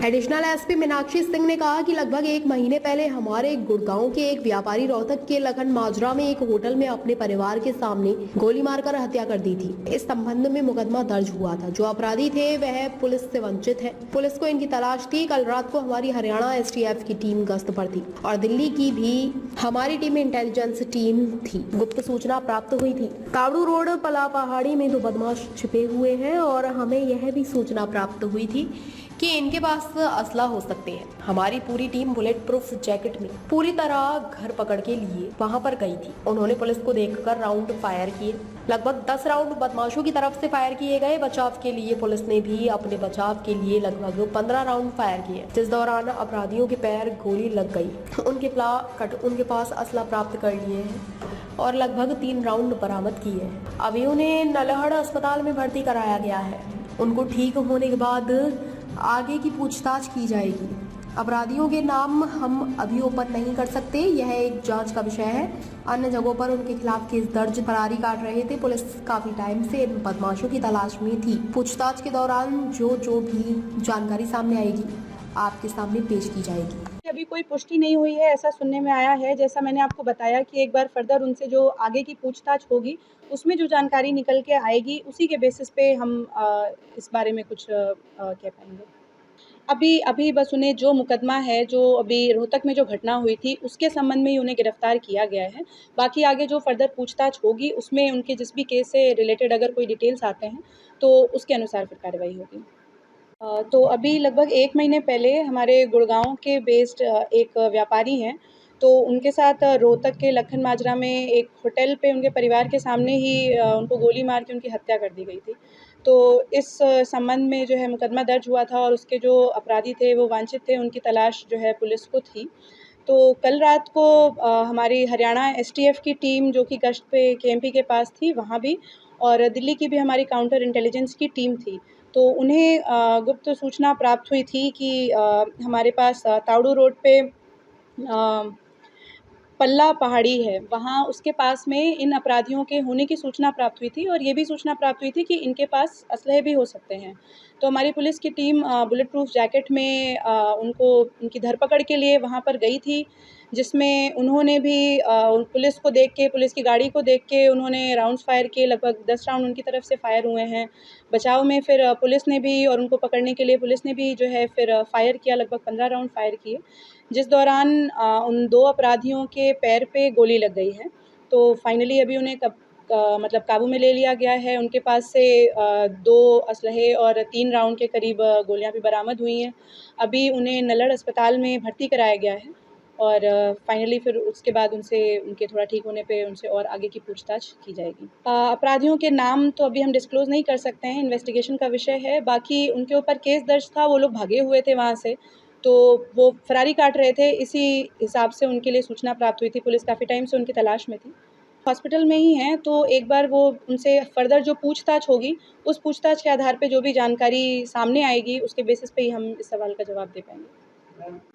Additional SP Meenakshi Singh ने कहा कि लगभग एक महीने पहले हमारे गुड़गांव के एक व्यापारी रोहतक के लखन माजरा में एक होटल में अपने परिवार के सामने गोली मारकर हत्या कर दी थी। इस संबंध में मुकदमा दर्ज हुआ था। जो अपराधी थे वह पुलिस से वंचित है। पुलिस को इनकी तलाश थी। कल रात को हमारी हरियाणा एसटीएफ की टीम गश्त पर थी और दिल्ली की भी हमारी टीम इंटेलिजेंस टीम थी। गुप्त सूचना प्राप्त हुई थी तावड़ू रोड पला पहाड़ी में 2 बदमाश छिपे हुए हैं और हमें यह भी सूचना प्राप्त हुई थी कि इनके पास असला हो सकते हैं। हमारी पूरी टीम बुलेट प्रूफ जैकेट में पूरी तरह घर पकड़ के लिए वहां पर गई थी। उन्होंने पुलिस को देखकर राउंड फायर किए। लगभग 10 राउंड बदमाशों की तरफ से फायर किए गए। बचाव के लिए पुलिस ने भी अपने बचाव के लिए लगभग 15 राउंड फायर किए, जिस दौरान अपराधियों के पैर गोली लग गई। उनके पास असला प्राप्त कर लिए हैं और लगभग 3 राउंड बरामद किए हैं। अभी उन्हें नलहड़ अस्पताल में भर्ती कराया गया है। उनको ठीक होने के बाद आगे की पूछताछ की जाएगी। अपराधियों के नाम हम अभी ओपन नहीं कर सकते, यह एक जांच का विषय है। अन्य जगहों पर उनके खिलाफ केस दर्ज फरारी काट रहे थे। पुलिस काफी टाइम से इन बदमाशों की तलाश में थी। पूछताछ के दौरान जो भी जानकारी सामने आएगी आपके सामने पेश की जाएगी। अभी कोई पुष्टि नहीं हुई है, ऐसा सुनने में आया है। जैसा मैंने आपको बताया कि एक बार फर्दर उनसे जो आगे की पूछताछ होगी उसमें जो जानकारी निकल के आएगी उसी के बेसिस पे हम इस बारे में कुछ कह पाएंगे। अभी बस उन्हें जो मुकदमा है, जो अभी रोहतक में जो घटना हुई थी उसके संबंध में ही उन्हें गिरफ्तार किया गया है। बाकी आगे जो फर्दर पूछताछ होगी उसमें उनके जिस भी केस से रिलेटेड अगर कोई डिटेल्स आते हैं तो उसके अनुसार फिर कार्रवाई होगी। तो अभी लगभग 1 महीने पहले हमारे गुड़गांव के बेस्ड एक व्यापारी हैं, तो उनके साथ रोहतक के लखन माजरा में एक होटल पे उनके परिवार के सामने ही उनको गोली मार के उनकी हत्या कर दी गई थी। तो इस संबंध में जो है मुकदमा दर्ज हुआ था और उसके जो अपराधी थे वो वांछित थे, उनकी तलाश जो है पुलिस को थी। तो कल रात को हमारी हरियाणा एसटीएफ की टीम जो कि गश्त पे केएमपी के पास थी वहाँ भी, और दिल्ली की भी हमारी काउंटर इंटेलिजेंस की टीम थी। तो उन्हें गुप्त सूचना प्राप्त हुई थी कि हमारे पास तावड़ू रोड पे पल्ला पहाड़ी है, वहाँ उसके पास में इन अपराधियों के होने की सूचना प्राप्त हुई थी और ये भी सूचना प्राप्त हुई थी कि इनके पास असलहे भी हो सकते हैं। तो हमारी पुलिस की टीम बुलेट प्रूफ जैकेट में उनकी धरपकड़ के लिए वहाँ पर गई थी, जिसमें उन्होंने भी पुलिस को देख के, पुलिस की गाड़ी को देख के उन्होंने राउंड्स फायर किए। लगभग 10 राउंड उनकी तरफ से फायर हुए हैं। बचाव में फिर पुलिस ने भी, और उनको पकड़ने के लिए पुलिस ने भी जो है फिर फायर किया, लगभग 15 राउंड फायर किए, जिस दौरान उन 2 अपराधियों के पैर पे गोली लग गई है। तो फाइनली अभी उन्हें मतलब काबू में ले लिया गया है। उनके पास से 2 असलहे और 3 राउंड के करीब गोलियां भी बरामद हुई हैं। अभी उन्हें नल्लड़ अस्पताल में भर्ती कराया गया है और फाइनली फिर उसके बाद उनके थोड़ा ठीक होने पे उनसे और आगे की पूछताछ की जाएगी। अपराधियों के नाम तो अभी हम डिस्क्लोज़ नहीं कर सकते हैं, इन्वेस्टिगेशन का विषय है। बाकी उनके ऊपर केस दर्ज था, वो लोग भागे हुए थे वहाँ से, तो वो फरारी काट रहे थे। इसी हिसाब से उनके लिए सूचना प्राप्त हुई थी। पुलिस काफ़ी टाइम से उनकी तलाश में थी। हॉस्पिटल में ही हैं, तो एक बार वो उनसे फर्दर जो पूछताछ होगी, उस पूछताछ के आधार पे जो भी जानकारी सामने आएगी उसके बेसिस पे ही हम इस सवाल का जवाब दे पाएँगे।